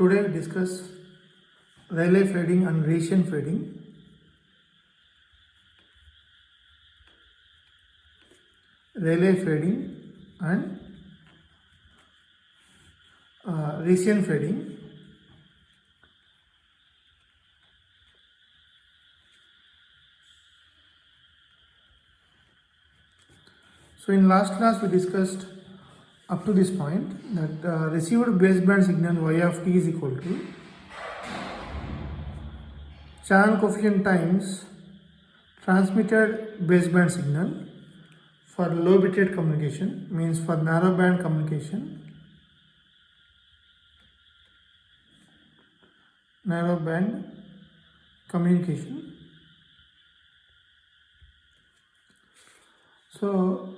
Today we discuss Rayleigh fading and Rayleigh fading. Rayleigh fading and Rayleigh fading. So in last class we discussed up to this point that received baseband signal y of t is equal to channel coefficient times transmitted baseband signal for low bitrate communication, means for narrow band communication, narrow band communication. So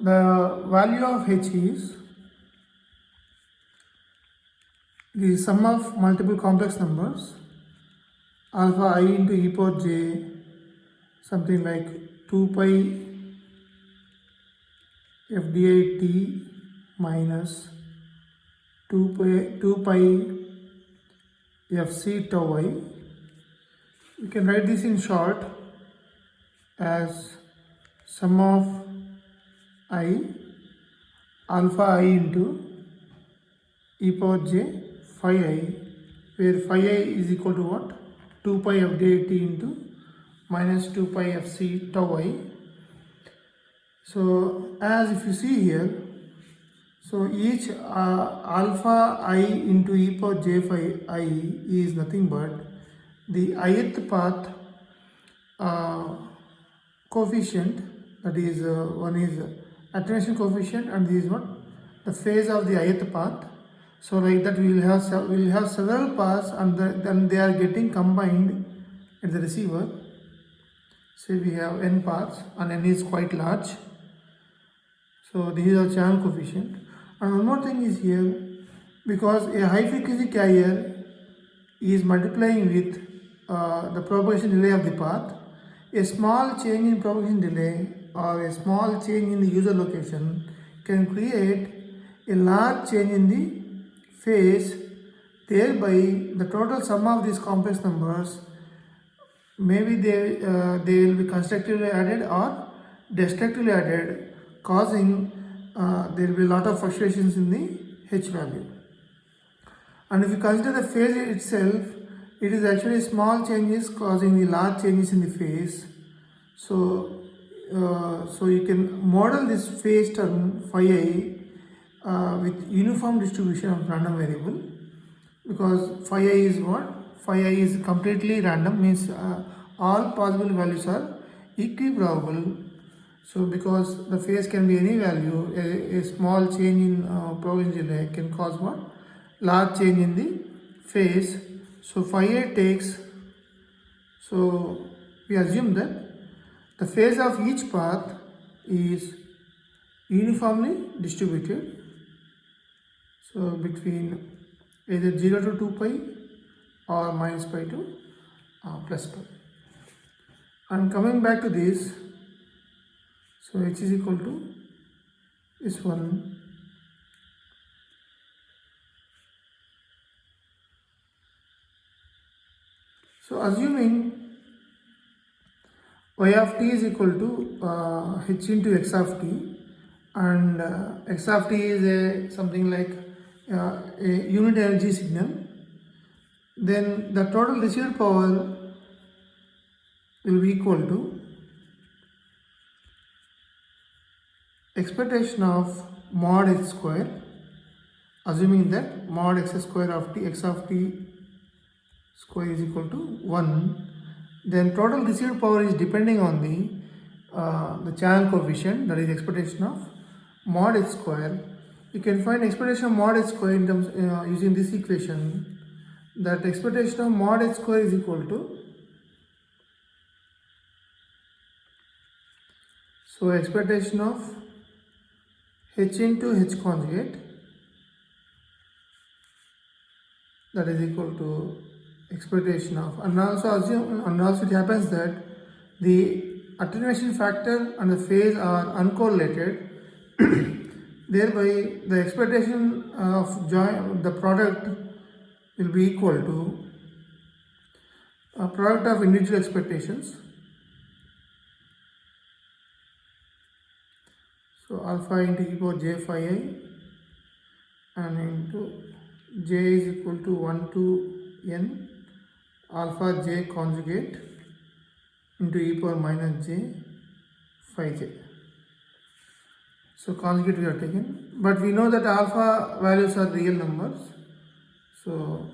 the value of h is the sum of multiple complex numbers alpha I into e power j, something like 2 pi fdi t minus 2 pi fc tau I. You can write this in short as sum of I alpha I into e power j phi I, where phi I is equal to what? 2 pi fdi t into minus 2 pi fc tau I. So as if you see here, so each alpha I into e power j phi I is nothing but the ith path coefficient, that is one is attenuation coefficient and this is what? The phase of the ith path. So like that we will have several paths and then they are getting combined at the receiver. So we have n paths and n is quite large. So this is our channel coefficient. And one more thing is here, because a high frequency carrier is multiplying with the propagation delay of the path, a small change in propagation delay or a small change in the user location can create a large change in the phase. Thereby the total sum of these complex numbers, maybe they will be constructively added or destructively added, causing there will be a lot of fluctuations in the h value. And if you consider the phase itself, it is actually small changes causing the large changes in the phase. So you can model this phase term phi I with uniform distribution of random variable, because phi I is what? Phi I is completely random, means all possible values are equiprobable. So because the phase can be any value, a small change in propagation delay can cause what? Large change in the phase. So phi I takes, so we assume that the phase of each path is uniformly distributed. So between either 0 to 2 pi or minus pi to plus pi. And coming back to this, so h is equal to this one. So assuming y of t is equal to h into x of t, and x of t is something like a unit energy signal, then the total received power will be equal to expectation of mod h square, assuming that mod x square of t, x of t square is equal to 1, then total received power is depending on the channel coefficient, that is expectation of mod h square. You can find expectation of mod h square in terms using this equation, that expectation of mod h square is equal to, so expectation of h into h conjugate, that is equal to expectation of, and also it happens that the attenuation factor and the phase are uncorrelated. Thereby the expectation of the product will be equal to product of individual expectations. So alpha into e power j phi I and into j is equal to 1 to n alpha j conjugate into e power minus j phi j. So conjugate we are taking, but we know that alpha values are real numbers, so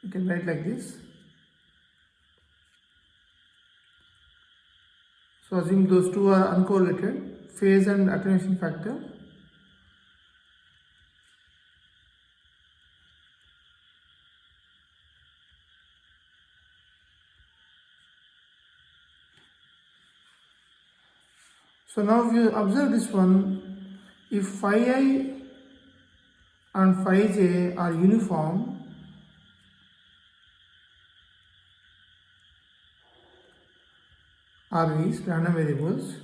you can write like this. So assume those two are uncorrelated, phase and attenuation factor. So now if you observe this one, if phi I and phi j are uniform, RVs, random variables,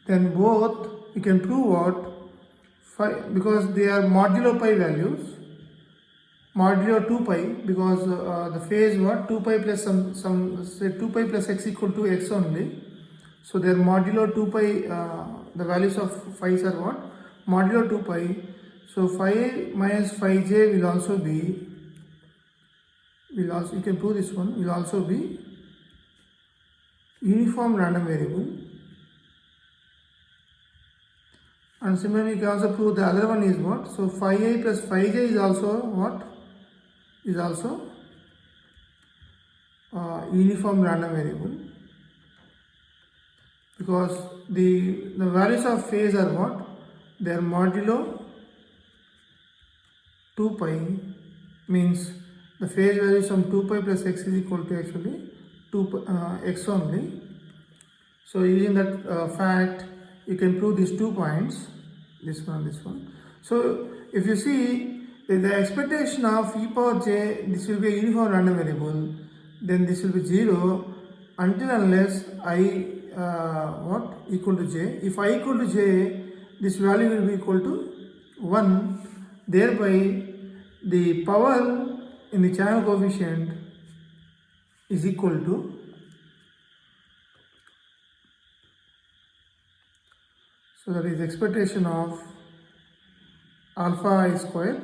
then both you can prove what phi, because they are modulo pi values, modulo 2 pi, because the phase what 2 pi plus some say 2 pi plus x equal to x only. So their modulo 2 pi, the values of phi's are what? Modulo 2 pi. So phi minus phi j will also be, you can prove this one, will also be uniform random variable. And similarly you can also prove the other one is what? So phi I plus phi j is also what? Is also uniform random variable, because the values of phase are what? They are modulo 2 pi, means the phase value from 2 pi plus x is equal to actually 2 x only. So using that fact, you can prove these 2 points, this one and this one. So if you see the expectation of e power j, this will be a uniform random variable, then this will be 0 until unless I what equal to j. If I equal to j, this value will be equal to 1, thereby the power in the channel coefficient is equal to so that is expectation of alpha I square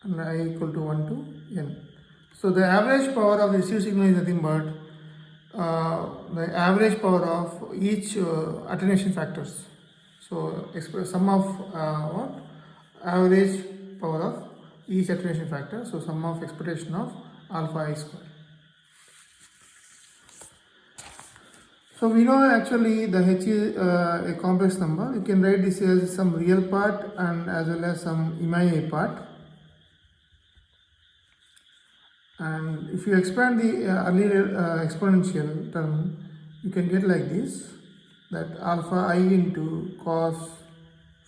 and I equal to 1 to n. So the average power of the received signal is nothing but the average power of each attenuation factors. So sum of what? Average power of each attenuation factor. So sum of expectation of alpha I square. So we know actually the h is a complex number. You can write this as some real part and as well as some imaginary part. And if you expand the earlier exponential term, you can get like this, that alpha I into cos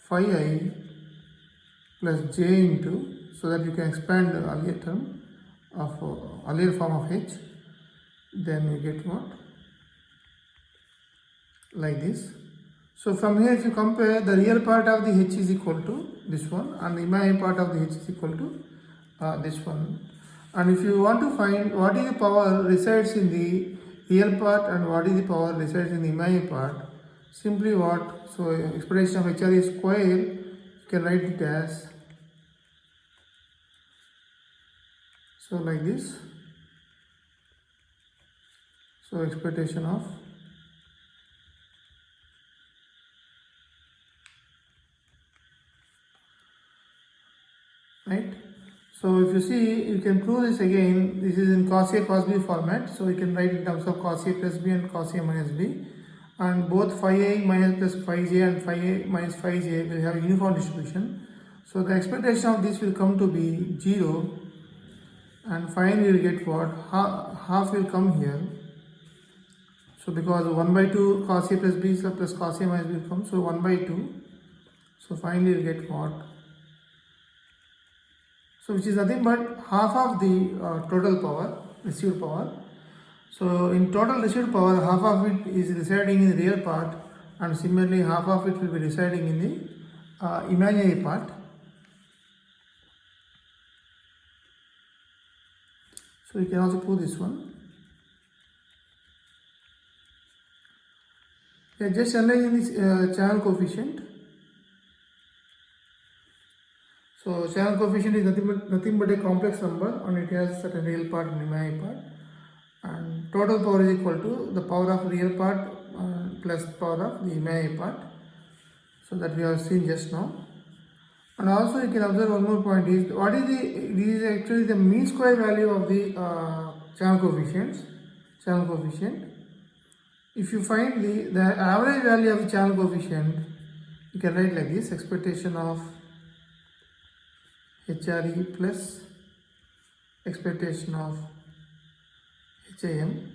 phi I plus j into, so that you can expand the earlier term of earlier form of h, then you get what? Like this. So from here if you compare, the real part of the h is equal to this one and the imaginary part of the h is equal to this one. And if you want to find what is the power resides in the real part and what is the power resides in the imaginary part, simply what? So expression of HRE square, you can write it as, so like this. So expectation of right. So if you see, you can prove this again. This is in cos A cos B format. So you can write in terms of cos A plus B and cos A minus B. And both phi A minus plus phi j and phi A minus phi j will have uniform distribution. So the expectation of this will come to be 0. And finally we will get what? Half will come here. So because 1 by 2 cos A plus B plus cos A minus B will come. So 1 by 2. So finally we will get what? So which is nothing but half of the total power, received power. So in total received power, half of it is residing in the real part and similarly half of it will be residing in the imaginary part. So you can also prove this one. Yeah, just analyzing this channel coefficient. So channel coefficient is nothing but a complex number, and it has certain real part and imaginary part. And total power is equal to the power of real part plus power of the imaginary part. So that we have seen just now. And also you can observe one more point is what is it is actually the mean square value of the channel coefficient. If you find the average value of the channel coefficient, you can write like this: expectation of HRE plus expectation of HIM.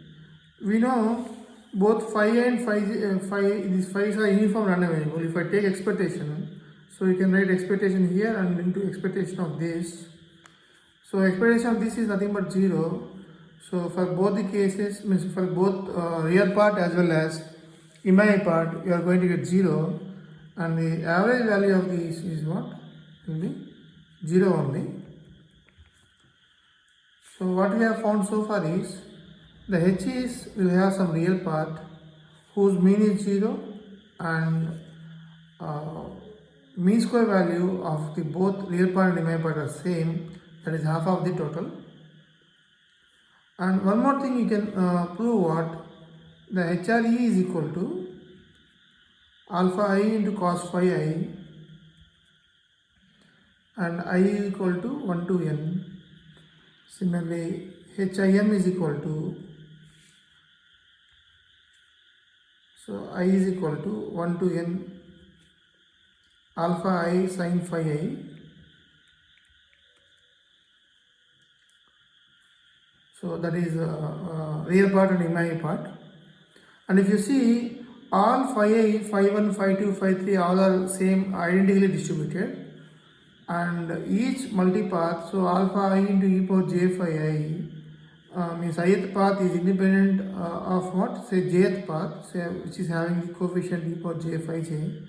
We know both phi and these phi's are uniform random variable. If I take expectation, so you can write expectation here and into expectation of this. So expectation of this is nothing but 0. So for both the cases, means for both real part as well as imaginary part, you are going to get 0, and the average value of this is what? Will be 0 only. So what we have found so far is the H's will have some real part whose mean is 0, and mean square value of the both real part and imaginary part are same, that is half of the total. And one more thing you can prove what? The HRE is equal to alpha I into cos phi I, and I is equal to 1 to n. Similarly, HIM is equal to, so I is equal to 1 to n alpha I sin phi I. So that is real part and imaginary part. And if you see, all phi I, phi 1, phi 2, phi 3 all are same, identically distributed, and each multipath, so alpha I into e power j phi I means ith path is independent of what? Say jth path, say, which is having the coefficient e power j phi j,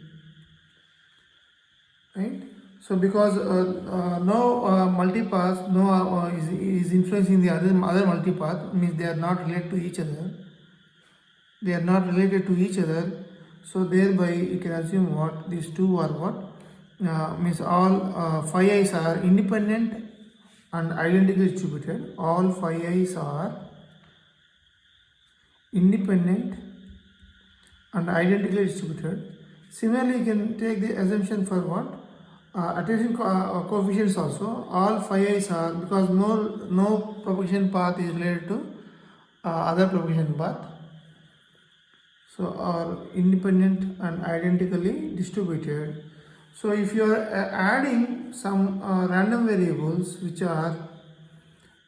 right? So because no multipath is influencing the other multipath, means they are not related to each other. They are not related to each other. So thereby you can assume what? These two are what? Means all phi i's are independent and identically distributed. All phi i's are independent and identically distributed. Similarly, you can take the assumption for what? Attenuation coefficients also. All phi i's are, because no propagation path is related to other propagation path. So are independent and identically distributed. So if you are adding some random variables which are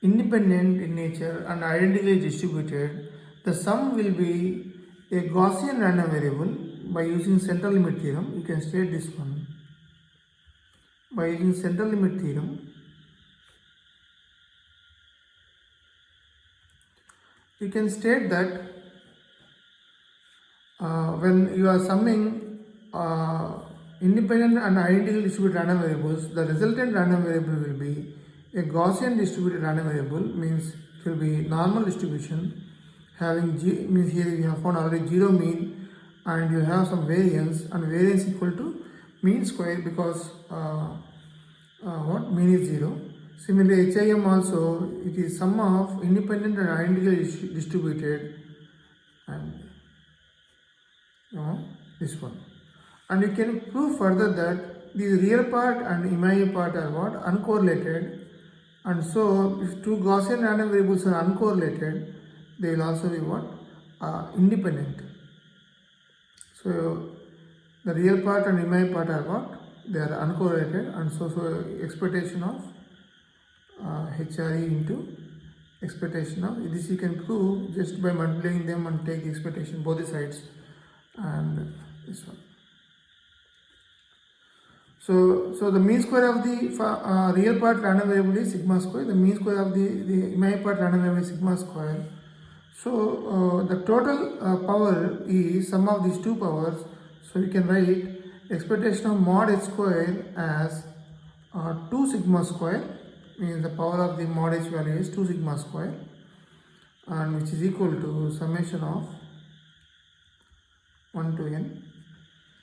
independent in nature and identically distributed, the sum will be a Gaussian random variable. By using central limit theorem, you can state this one. By using central limit theorem, you can state that when you are summing independent and identically distributed random variables, the resultant random variable will be a Gaussian distributed random variable, means it will be normal distribution having means here you have found already 0 mean, and you have some variance, and variance equal to mean square, because what? Mean is 0. Similarly, HIM also, it is sum of independent and identically distributed, and this one. And you can prove further that the real part and imaginary part are what? Uncorrelated. And so if two Gaussian random variables are uncorrelated, they will also be what? Independent. So the real part and imaginary part are what? They are uncorrelated, and so expectation of HRE into expectation of this you can prove just by multiplying them and take the expectation both the sides, and this one. So the mean square of the real part random variable is sigma square. The mean square of the imaginary part random variable is sigma square. So the total power is sum of these two powers. So you can write expectation of mod h square as 2 sigma square means the power of the mod h value is 2 sigma square, and which is equal to summation of 1 to n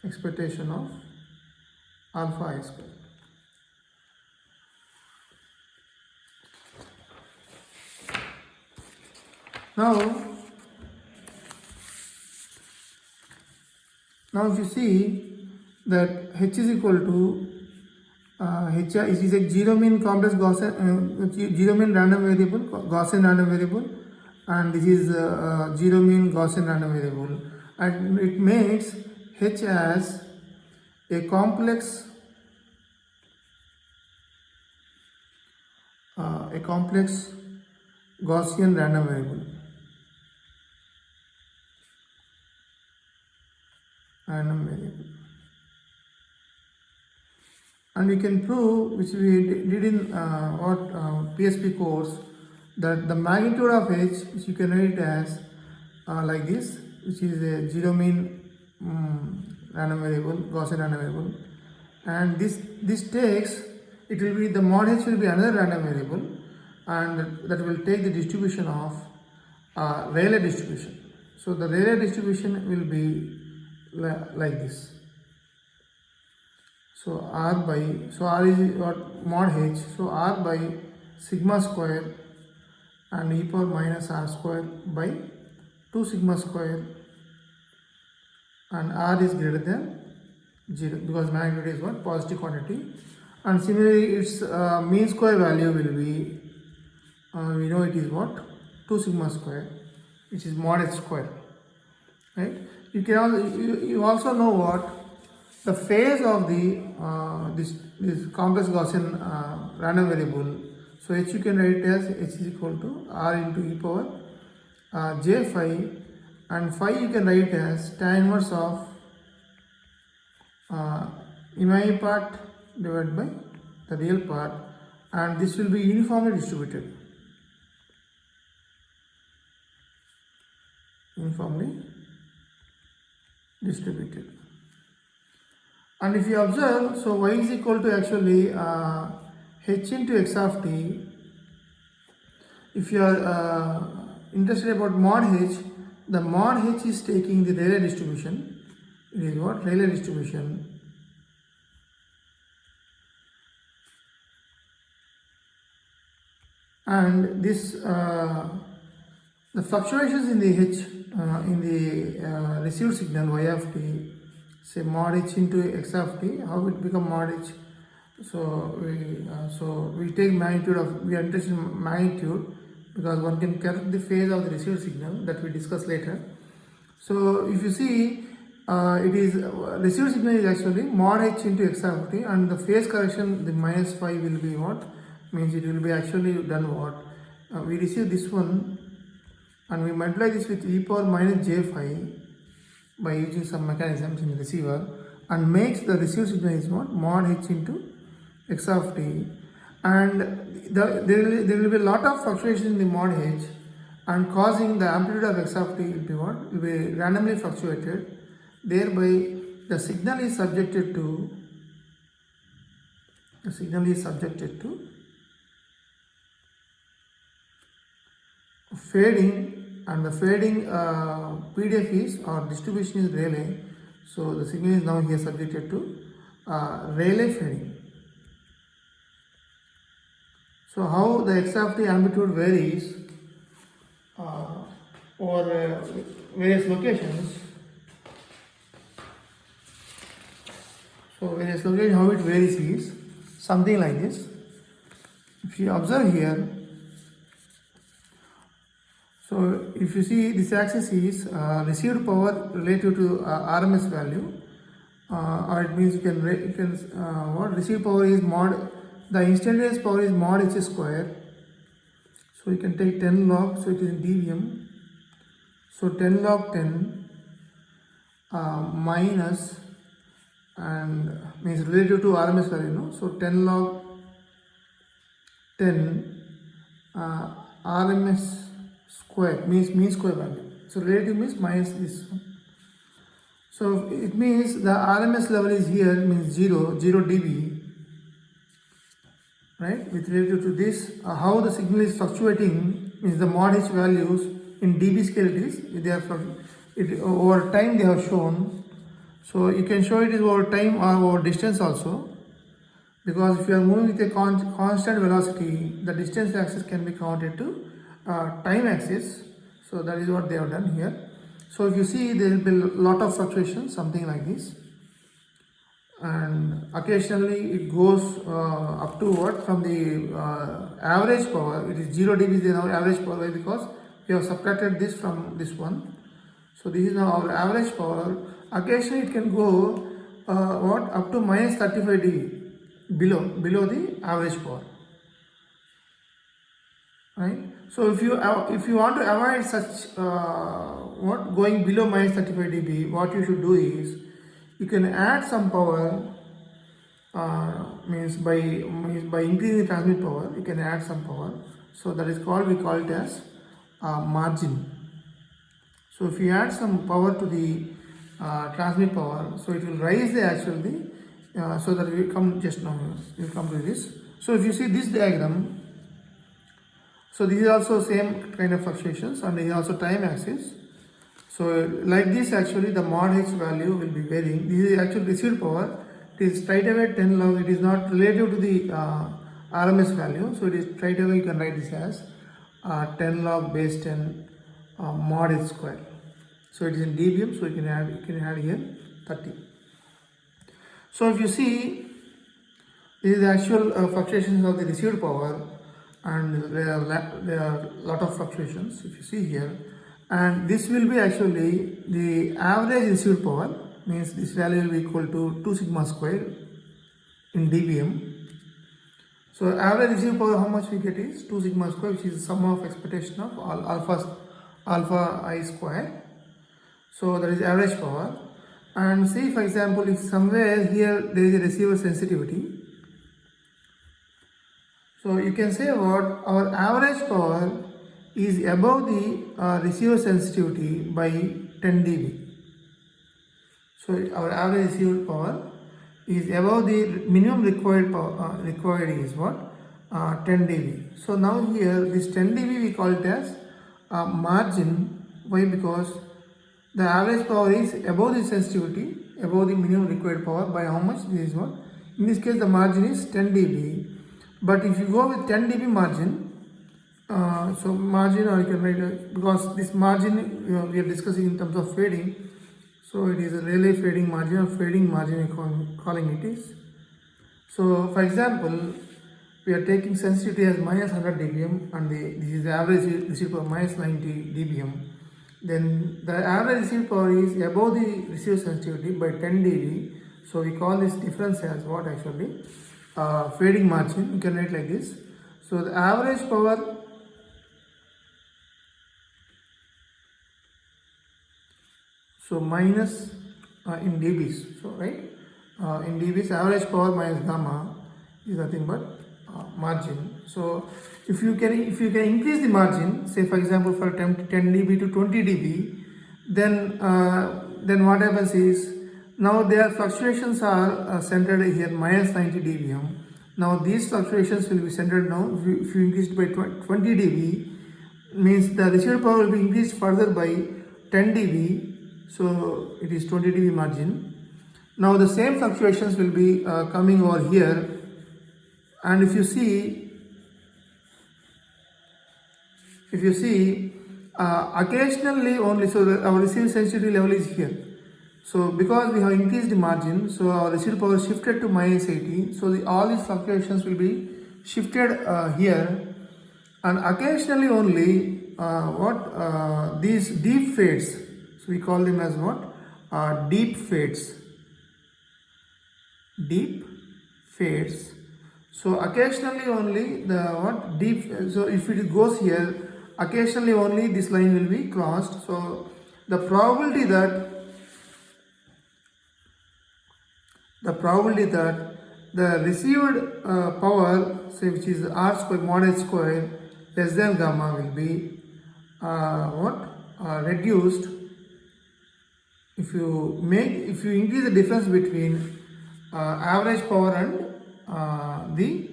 expectation of alpha I square. Now if you see that h is equal to h is a zero mean complex Gaussian zero mean random variable, Gaussian random variable, and this is zero mean Gaussian random variable, and it makes h as a complex Gaussian random variable. And we can prove, which we did in PSP course, that the magnitude of h, which you can write as like this, which is a zero mean random variable, Gaussian random variable, and this takes, it will be, the mod h will be another random variable, and that will take the distribution of Rayleigh distribution. So the Rayleigh distribution will be like this. So R is what mod h, so R by sigma square and e power minus r square by 2 sigma square, and r is greater than 0 because magnitude is what, positive quantity. And similarly its mean square value will be, we know it is what, 2 sigma square, which is mod h square, right? You also know what the phase of the this complex Gaussian random variable. So h you can write as h is equal to r into e power j phi, and phi you can write as tan inverse of imaginary part divided by the real part, and this will be uniformly distributed. And if you observe, so y is equal to actually h into x of t. If you are interested about mod h, the mod h is taking the Rayleigh distribution. It is what, Rayleigh distribution. And this the fluctuations in the h in the received signal y of t, say mod h into x of t, how it become mod h. So we take magnitude of, we are interested in magnitude because one can correct the phase of the received signal, that we discuss later. So if you see, it is received signal is actually mod h into x of t, and the phase correction, the minus phi will be what, means it will be actually done what, we receive this one and we multiply this with e power minus j phi by using some mechanisms in the receiver, and makes the received signal is what, mod h into x of t, and there will be a lot of fluctuation in the mod h, and causing the amplitude of x of t will be what, will be randomly fluctuated, thereby the signal is subjected to fading, and the fading PDF is, or distribution is Rayleigh. So the signal is now here subjected to Rayleigh fading. So how the x of t amplitude varies over various locations. So various locations, how it varies is something like this. If you observe here, so if you see, this axis is received power relative to RMS value, or it means you can what, received power is mod, the instantaneous power is mod h square. So you can take 10 log, so it is in dBm. So 10 log 10 minus, and means relative to RMS value, no? So 10 log 10 RMS square means mean square value. So relative means minus this one. So it means the RMS level is here, means 0 dB, right? With related to this, how the signal is fluctuating means the mod h values in dB scale it is. They are over time they have shown. So you can show it is over time or over distance also, because if you are moving with a constant velocity, the distance axis can be counted to time axis. So that is what they have done here. So if you see, there will be a lot of fluctuations, something like this, and occasionally it goes up to what, from the average power, it is 0 dB is now average power, because we have subtracted this from this one. So this is now our average power. Occasionally it can go what, up to minus 35 dB below the average power, right? So if you want to avoid such what, going below minus 35 dB, what you should do is you can add some power, means by increasing the transmit power you can add some power. So that is called, we call it as margin. So if you add some power to the transmit power, so it will raise the actual the so that we come just now, we will come to this. So if you see this diagram, so this is also same kind of fluctuations, and this is also time axis. So like this, actually the mod h value will be varying. This is actual received power. It is straight away 10 log. It is not relative to the RMS value. So it is straight away, you can write this as 10 log base 10 mod h square. So it is in dBm. So you can add here 30. So if you see, this is the actual fluctuations of the received power, and there are a lot of fluctuations if you see here, and this will be actually the average received power, means this value will be equal to 2 sigma square in dBm. So average received power, how much we get is 2 sigma square, which is the sum of expectation of all alpha I square. So that is average power. And see, for example, if somewhere here there is a receiver sensitivity, so you can say what, our average power is above the receiver sensitivity by 10 dB. So our average receiver power is above the minimum required power, required is what, 10 dB. So now here this 10 dB we call it as margin. Why? Because the average power is above the sensitivity, above the minimum required power by how much? This is what, in this case the margin is 10 dB. But if you go with 10 dB margin, so margin, or you can write, because this margin we are discussing in terms of fading, so it is a relay fading margin, or fading margin calling it is. So for example, we are taking sensitivity as minus 100 dBm, and this is the average received power minus 90 dBm. Then the average received power is above the receiver sensitivity by 10 dB. So we call this difference as what, actually fading margin. You can write like this. So the average power so minus in dBs, so right, in dBs average power minus gamma is nothing but margin. So if you can increase the margin, say for example for 10 dB to 20 dB, then what happens is, now their fluctuations are centered here minus 90 dBm. Now these fluctuations will be centered now. If you increase it by 20 dB, means the received power will be increased further by 10 dB. So it is 20 dB margin. Now the same fluctuations will be coming over here, and if you see, occasionally only, so our receiving sensitivity level is here. So because we have increased the margin, so our received power shifted to minus 80. So all these fluctuations will be shifted here, and occasionally only these deep fades. So we call them as what, deep fades. Deep fades. So occasionally only the deep. So if it goes here, occasionally only this line will be crossed. So the probability that the received power, say which is r square mod h square less than gamma, will be reduced if you increase the difference between average power and the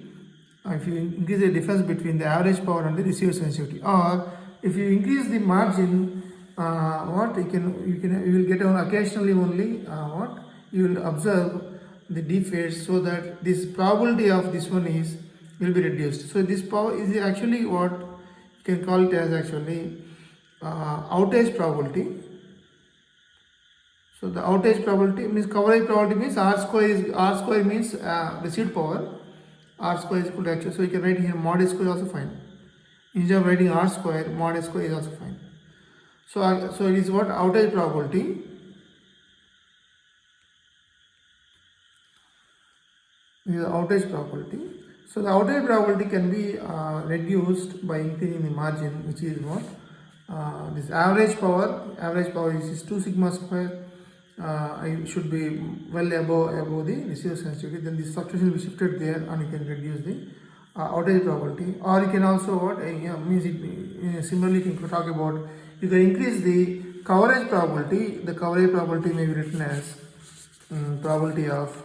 if you increase the difference between the average power and the receiver sensitivity, or if you increase the margin, what you will get on occasionally only what you will observe the deep phase, so that this probability of this one is will be reduced. So this power is actually what you can call it as actually outage probability. So the outage probability means coverage probability means R square means received power. R square is equal to actual. So you can write here mod S square is also fine. Instead of writing R square, mod S square is also fine. So it is what outage probability. This is outage probability. So the outage probability can be reduced by increasing the margin, which is what this average power. Average power is 2 sigma square. It should be well above the receiver sensitivity. Then this fluctuation will be shifted there, and you can reduce the outage probability. Or you can also what means it similarly you can talk about, you can increase the coverage probability. The coverage probability may be written as probability of,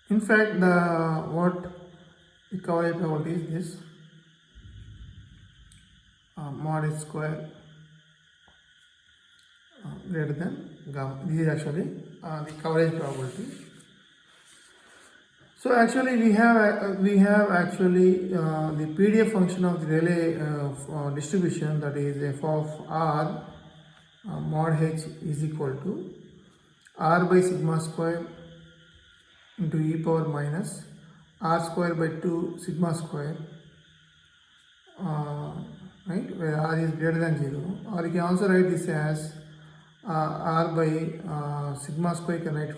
in fact the coverage probability is this mod S square greater than gamma. This is actually the coverage probability. So actually we have actually the PDF function of the Rayleigh distribution, that is f of r mod h is equal to r by sigma square into e power minus r square by 2 sigma square, right, where r is greater than 0. Or you can also write this as r by sigma square, you can write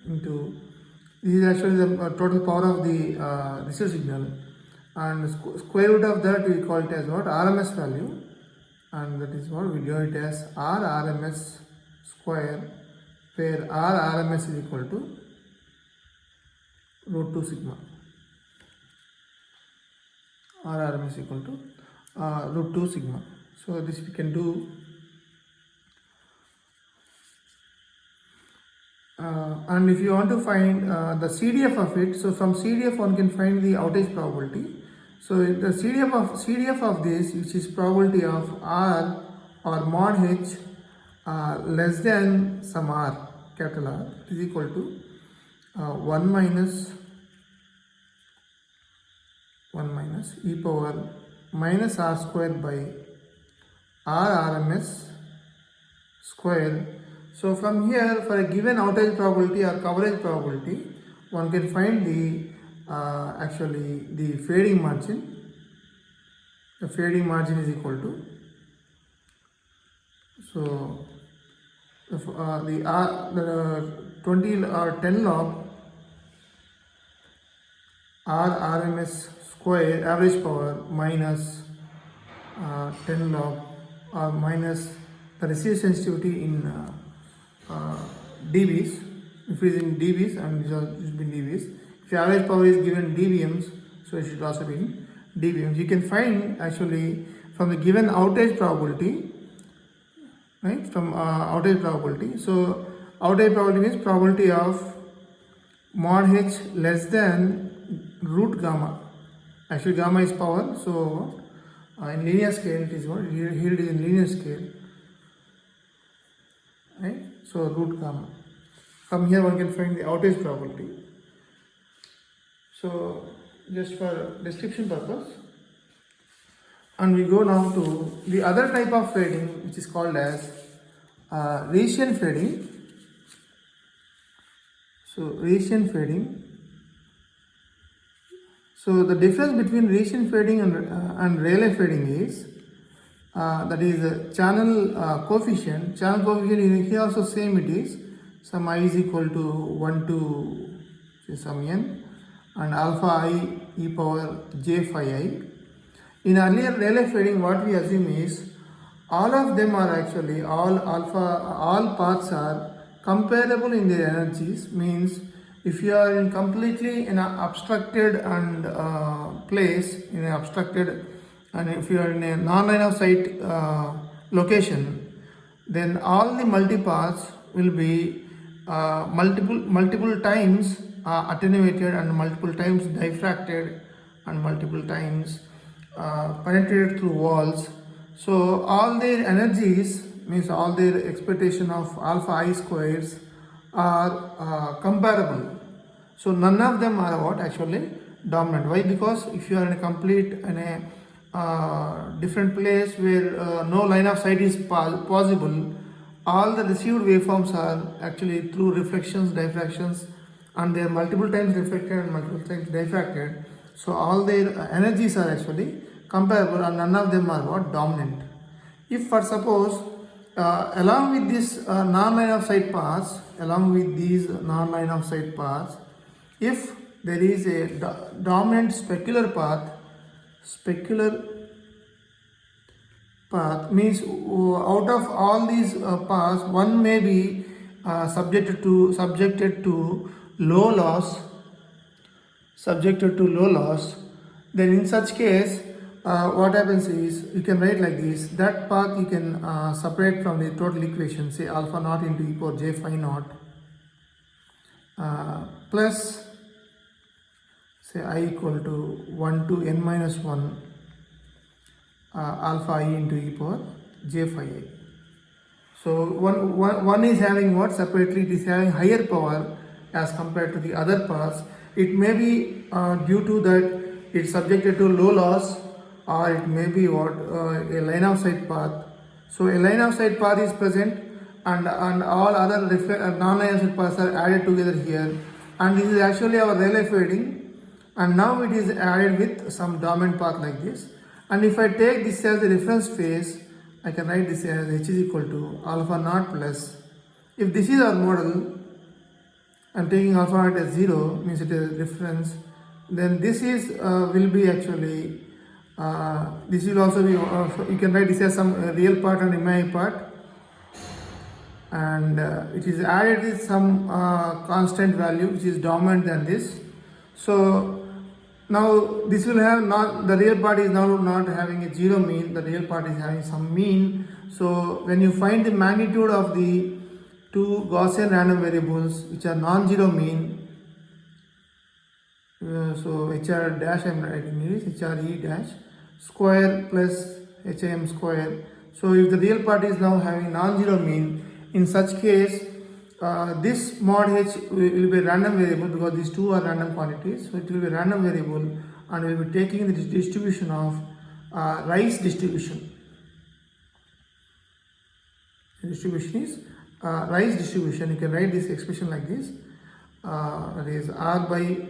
into, this is actually the total power of the receiver signal, and square root of that we call it as what, RMS value, and that is what we do it as r RMS square, where r RMS is equal to root 2 sigma. R RMS equal to root 2 sigma. So this we can do. And if you want to find the CDF of it, so from CDF one can find the outage probability. So the CDF of this, which is probability of R or mod H less than some R, capital R, is equal to 1 minus e power minus r square by r RMS square. So from here, for a given outage probability or coverage probability, one can find the actually the fading margin. The fading margin is equal to, so the 20 or 10 log r RMS square average power minus 10 log or minus the receiver sensitivity in dBs. If it is in dBs, and it should be in dBs. If average power is given dBms, so it should also be in dBms. You can find actually from the given outage probability, right? From outage probability. So outage probability means probability of mod h less than root gamma. Actually gamma is power, so in linear scale it is what, here it is in linear scale, right? So root gamma. From here one can find the outage probability. So just for description purpose, and we go now to the other type of fading, which is called as Rayleigh fading. So Rayleigh fading. So the difference between Rayleigh fading and Rayleigh fading is that is channel coefficient. Channel coefficient here also same, it is some I is equal to 1 to say some n, and alpha I e power j phi I. In earlier Rayleigh fading, what we assume is all of them are actually all paths are comparable in their energies. Means if you are in completely in an obstructed and place, in an obstructed, and if you are in a non-line of sight location, then all the multipaths will be multiple times attenuated and multiple times diffracted and multiple times penetrated through walls. So all their energies, means all their expectation of alpha I squares are comparable. So none of them are what actually dominant. Why? Because if you are in a complete in a different place where no line of sight is possible, all the received waveforms are actually through reflections, diffractions, and they are multiple times reflected and multiple times diffracted. So all their energies are actually comparable and none of them are what dominant. If for suppose along with this non-line of sight paths, along with these non-line of sight paths, if there is a dominant specular path means out of all these paths, one may be subjected to low loss, then in such case what happens is you can write like this: that path you can separate from the total equation, say alpha naught into e power j phi naught plus say I equal to 1 to n minus 1 alpha I into e power j phi I. So one is having what separately, it is having higher power as compared to the other paths. It may be due to that it's subjected to low loss, or it may be what a line of sight path. So a line of sight path is present and all other non-line of sight paths are added together here, and this is actually our Rayleigh fading, and now it is added with some dominant path like this. And if I take this as the reference phase, I can write this as h is equal to alpha naught plus, if this is our model, I'm taking alpha naught as 0, means it is a reference, then this is will be actually this will also be you can write this as some real part and imaginary part, and it is added with some constant value which is dominant than this. So now this will have not, the real part is now not having a zero mean, the real part is having some mean. So when you find the magnitude of the two Gaussian random variables which are non-zero mean, so HR dash I'm writing is HRE dash square plus HIM square. So if the real part is now having non-zero mean, in such case this mod h will be a random variable because these two are random quantities. So it will be a random variable and we will be taking the distribution of Rice distribution. The distribution is Rice distribution. You can write this expression like this, that is R by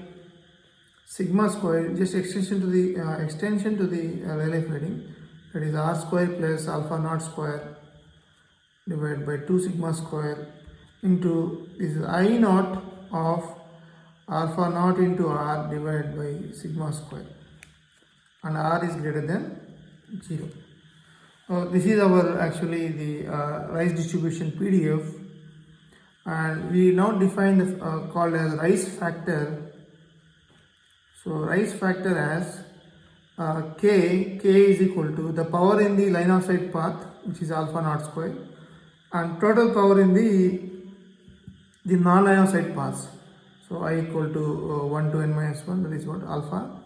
sigma square, just extension to the Rayleigh fading, that is R square plus alpha naught square divided by 2 sigma square into this is I naught of alpha naught into R divided by sigma square, and R is greater than 0. This is our actually the Rice distribution PDF, and we now define the called as Rice factor. So Rice factor as k is equal to the power in the line of sight path, which is alpha naught square, and total power in the non-line of sight paths. So I equal to 1 to n minus 1, that is what alpha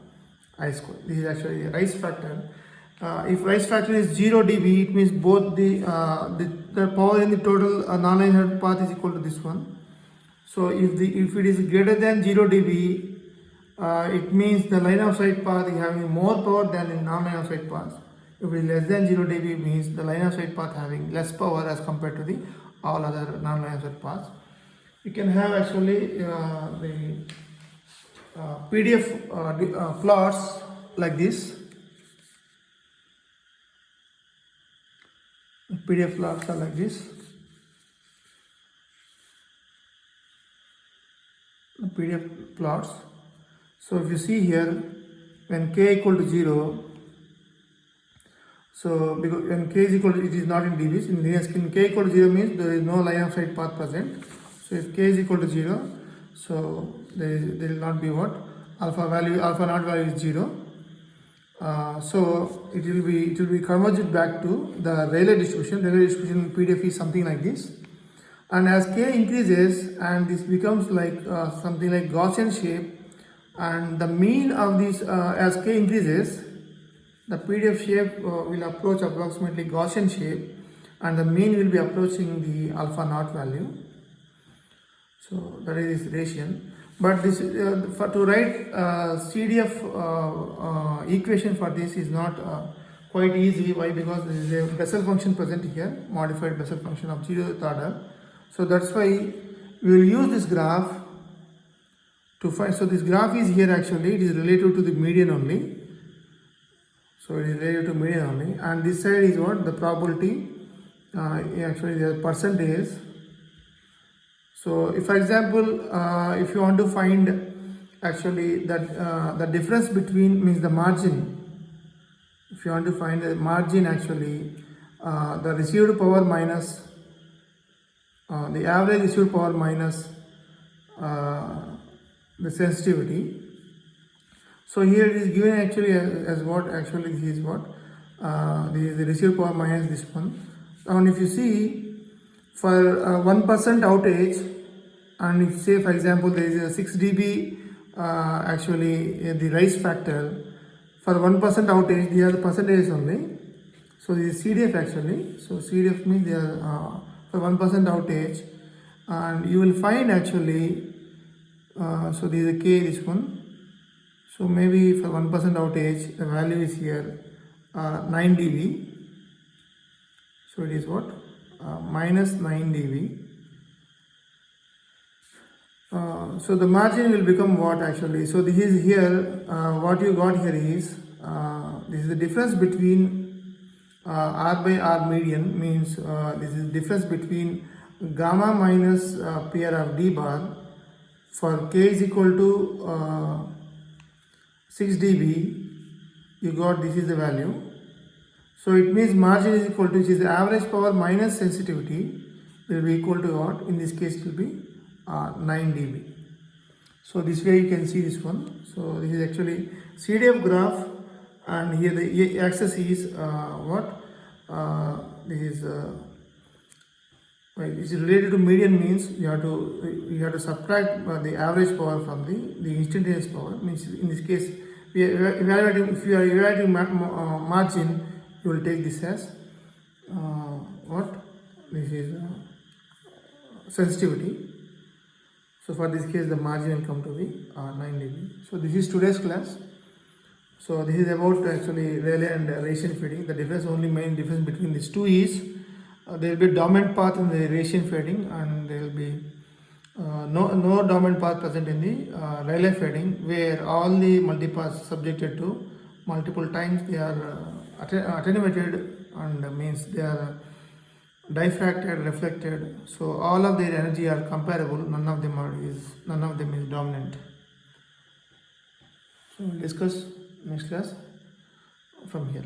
I square. This is actually the Rice factor. If Rice factor is 0 dB, it means both the power in the total non-line of sight path is equal to this one. So if it is greater than 0 dB, it means the line of sight path is having more power than the non-line of sight path. If it is less than 0 dB, means the line of sight path having less power as compared to the all other non-line of sight paths. You can have actually the PDF plots like this. PDF plots are like this. The PDF plots. So if you see here, when k equal to 0, so because when k is equal to, it is not in dBs, in linear scale, k equal to 0 means there is no line of sight path present. So if k is equal to 0, so there will not be what? Alpha naught value is 0. So it will be converged back to the Rayleigh distribution. Rayleigh distribution in PDF is something like this. and as k increases and this becomes like something like Gaussian shape, and the mean of this as k increases, the PDF shape will approach approximately Gaussian shape, and the mean will be approaching the alpha naught value. So that is this ration. But this for to write CDF equation for this is not quite easy. Why? Because there is a Bessel function present here, modified Bessel function of 0th order. So that's why we will use this graph to find. So this graph is here actually. It is related to the median only. So it is related to median only, and this side is what the probability. Actually, the percentage. So, if for example, if you want to find actually that the difference between means the margin. If you want to find the margin, actually, the received power minus the average received power minus the sensitivity. So here it is given actually as what actually this is what this is the received power minus this one. And if you see for 1% outage, and if say for example there is a 6 dB actually the rise factor for 1% outage, they are the percentages only. So this is CDF actually. So CDF means they are for 1% outage, and you will find actually so this is a K, this one. So maybe for 1% outage, the value is here 9 dB. So it is what? Minus 9 dB. So the margin will become what actually? So this is here, what you got here is, this is the difference between R by R median, means this is the difference between gamma minus PR of D bar for K is equal to 6 dB, you got this is the value. So it means margin is equal to, which is the average power minus sensitivity, will be equal to what? In this case it will be 9 dB. So this way you can see this one. So this is actually CDF graph, and here the axis is what? This is well, it's related to median, means you have to subtract the average power from the instantaneous power. Means in this case, if you are evaluating margin, you will take this as what? This is sensitivity. So for this case, the margin will come to be 9 dB. So this is today's class. So this is about actually Rayleigh and Ration fading. The difference, only main difference between these two is there will be dominant path in the Ration fading, and there will be no dominant path present in the Rayleigh fading, where all the multipaths subjected to multiple times they are attenuated, and means they are diffracted, reflected. So all of their energy are comparable. None of them is dominant. So we'll discuss next class from here.